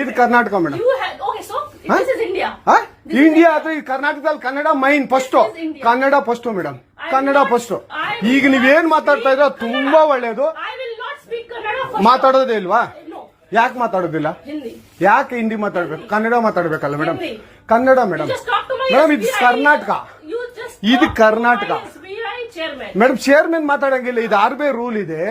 ఇది Karnataka madam. India ಅದು ಈ ಕರ್ನಾಟಕದಲ್ಲಿ Kannada main first, Kannada first madam, Kannada first. ಈಗ ನೀವೇನ್ ಮಾತಾಡ್ತಾ ಇದ್ರೆ ತುಂಬಾ ಒಳ್ಳೇದು. ಮಾತಾಡೋದೇ ಇಲ್ವಾ? ಯಾಕೆ ಮಾತಾಡೋದಿಲ್ಲ? ಯಾಕೆ ಹಿಂದಿ ಮಾತಾಡ್ಬೇಕು? ಕನ್ನಡ ಮಾತಾಡ್ಬೇಕಲ್ಲ ಮೇಡಮ್. ಕನ್ನಡ ಮೇಡಮ್. ಮೇಡಮ್ ಇದು ಕರ್ನಾಟಕ, ಇದು ಕರ್ನಾಟಕ ಮೇಡಮ್. ಚೇರ್ಮನ್ ಮಾತಾಡಂಗಿಲ್ಲ, ಇದು ಆರ್ಬಿ ರೂಲ್ ಇದೆ.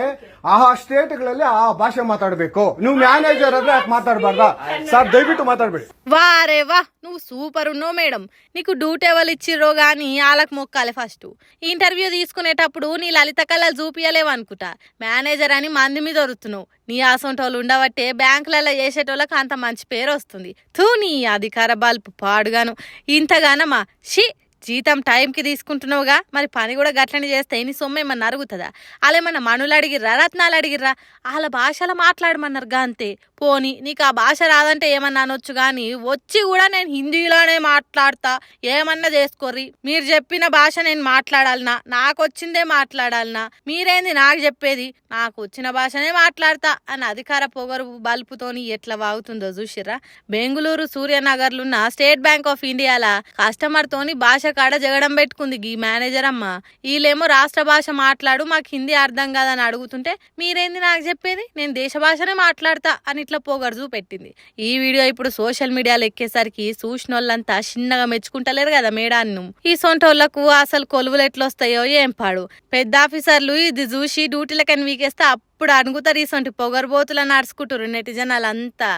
ಆ ಸ್ಟೇಟ್ಗಳಲ್ಲಿ ಆ ಭಾಷೆ ಮಾತಾಡ್ಬೇಕು. ನೀವು ಮ್ಯಾನೇಜರ್ ಆದ್ರೆ ಯಾಕೆ ಮಾತಾಡಬಾರ್ದ సార్? దయవిಟ್ಟು మాట్లాడబెట్టి. వారే వా, నువ్వు సూపర్ ఉన్నావు మేడం. నీకు డ్యూటీ ఎవరు ఇచ్చిర్రో గానీ వాళ్ళకి మొక్కాలి ఫస్ట్. ఇంటర్వ్యూ తీసుకునేటప్పుడు నీ లలిత కళలు చూపియలేవు అనుకుంటా. మేనేజర్ అని మంది మీద దొరుకుతున్నావు. నీ ఆసంటోళ్ళు ఉండబట్టే బ్యాంకులలో చేసేటోళ్ళకి అంత మంచి పేరు వస్తుంది. తూ నీ అధికార బల్పు పాడుగాను. ఇంతగానమ్మా షీ. జీతం టైంకి తీసుకుంటున్నావుగా, మరి పని కూడా గట్లని చేస్తే నీ సొమ్ము ఏమన్నా అరుగుతుందా? వాళ్ళు ఏమన్నా మనులు అడిగిర్రా, రత్నాలు అడిగిర్రా? వాళ్ళ భాషలో మాట్లాడమన్నారు గా అంతే. పోనీ నీకు ఆ భాష రాదంటే ఏమన్నా అనొచ్చు గాని, వచ్చి కూడా నేను హిందీలోనే మాట్లాడతా, ఏమన్నా చేసుకోర్రి. మీరు చెప్పిన భాష నేను మాట్లాడాలనా? నాకు వచ్చిందే మాట్లాడాలనా? మీరేంది నాకు చెప్పేది? నాకు వచ్చిన భాషనే మాట్లాడతా అని అధికార పొగరు బల్పుతోని ఎట్లా వాగుతుందో చూసిర్రా? బెంగుళూరు సూర్యనగర్లున్న స్టేట్ బ్యాంక్ ఆఫ్ ఇండియాల కస్టమర్ తోని భాష కాడ జగడం పెట్టుకుంది ఈ మేనేజర్ అమ్మ. వీళ్ళేమో రాష్ట్ర భాష మాట్లాడు, మాకు హిందీ అర్థం కాదని అడుగుతుంటే మీరేంది నాకు చెప్పేది? నేను దేశ భాషనే మాట్లాడతా అని ఇట్లా పొగరు చూపెట్టింది. ఈ వీడియో ఇప్పుడు సోషల్ మీడియాలో ఎక్కేసరికి చూసిన వాళ్ళంతా చిన్నగా మెచ్చుకుంటలేరు కదా మేడాన్ని. ఈ సొంటోళ్లకు అసలు కొలువులు ఎట్లొస్తాయో ఏం పాడు. పెద్ద ఆఫీసర్లు ఇది చూసి డ్యూటీలకని వీకేస్తే అప్పుడు అడుగుతారు ఈ సొంటి పొగరుబోతులను నడుచుకుంటారు నెటిజనాలంతా.